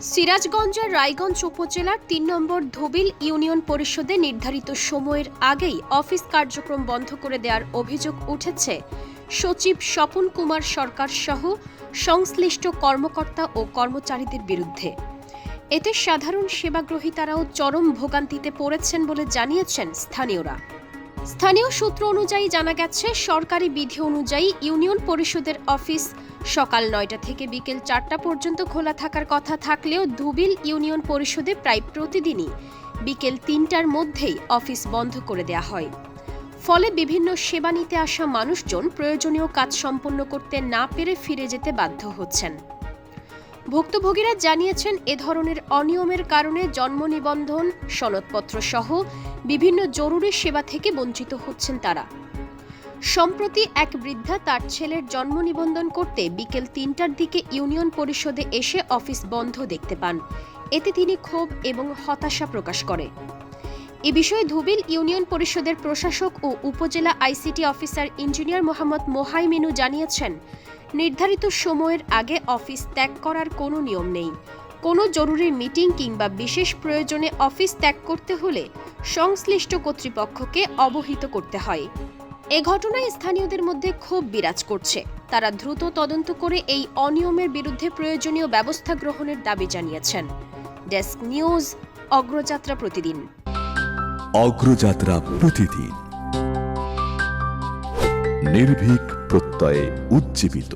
সিরাজগঞ্জের রায়গঞ্জ উপজেলার ৩ নম্বর ধুবিল ইউনিয়ন পরিষদে নির্ধারিত সময়ের আগেই অফিস কার্যক্রম বন্ধ করে দেওয়ার অভিযোগ উঠেছে সচিব স্বপন কুমার সরকার সহ সংশ্লিষ্ট কর্মকর্তা ও কর্মচারীদের বিরুদ্ধে। এতে সাধারণ সেবাগ্রহীতারাও চরম ভোগান্তিতে পড়েছেন বলে জানিয়েছেন স্থানীয়রা। স্থানীয় সূত্র অনুযায়ী জানা গেছে, সরকারি বিধি অনুযায়ী ইউনিয়ন পরিষদের অফিস সকাল ৯টা থেকে বিকেল ৪টা পর্যন্ত খোলা থাকার কথা থাকলেও ধুবিল ইউনিয়ন পরিষদে প্রায় প্রতিদিনই বিকেল ৩টার মধ্যেই অফিস বন্ধ করে দেওয়া হয়। ফলে বিভিন্ন সেবা নিতে আসা মানুষজন প্রয়োজনীয় কাজ সম্পন্ন করতে না পেরে ফিরে যেতে বাধ্য হচ্ছেন। ভুক্তভোগীরা জানিয়েছেন, এ ধরনের অনিয়মের কারণে জন্ম নিবন্ধন, সনদপত্র সহ বিভিন্ন জরুরি সেবা থেকে বঞ্চিত হচ্ছেন তারা। সম্প্রতি এক বৃদ্ধা তার ছেলের জন্ম নিবন্ধন করতে বিকেল ৩টার দিকে ইউনিয়ন পরিষদে এসে অফিস বন্ধ দেখতে পান। এতে তিনি ক্ষোভ এবং হতাশা প্রকাশ করে। এ বিষয়ে ধুবিল ইউনিয়ন পরিষদের প্রশাসক ও উপজেলা আইসিটি অফিসার ইঞ্জিনিয়ার মোহাম্মদ মোহাইমিনু জানিয়েছেন, নির্ধারিত সময়ের আগে অফিস ত্যাগ করার কোনো নিয়ম নেই। কোনো জরুরি মিটিং কিংবা বিশেষ প্রয়োজনে অফিস ত্যাগ করতে হলে সংশ্লিষ্ট কর্তৃপক্ষকে অবহিত করতে হয়। এ ঘটনায় স্থানীয়দের মধ্যে ক্ষোভ বিরাজ করছে। তারা দ্রুত তদন্ত করে এই অনিয়মের বিরুদ্ধে প্রয়োজনীয় ব্যবস্থা গ্রহণের দাবি জানিয়েছেন। ডেস্ক নিউজ, অগ্রযাত্রা প্রতিদিন। অগ্রযাত্রা প্রতিদিন, নির্ভীক প্রত্যয়ে উজ্জীবিত।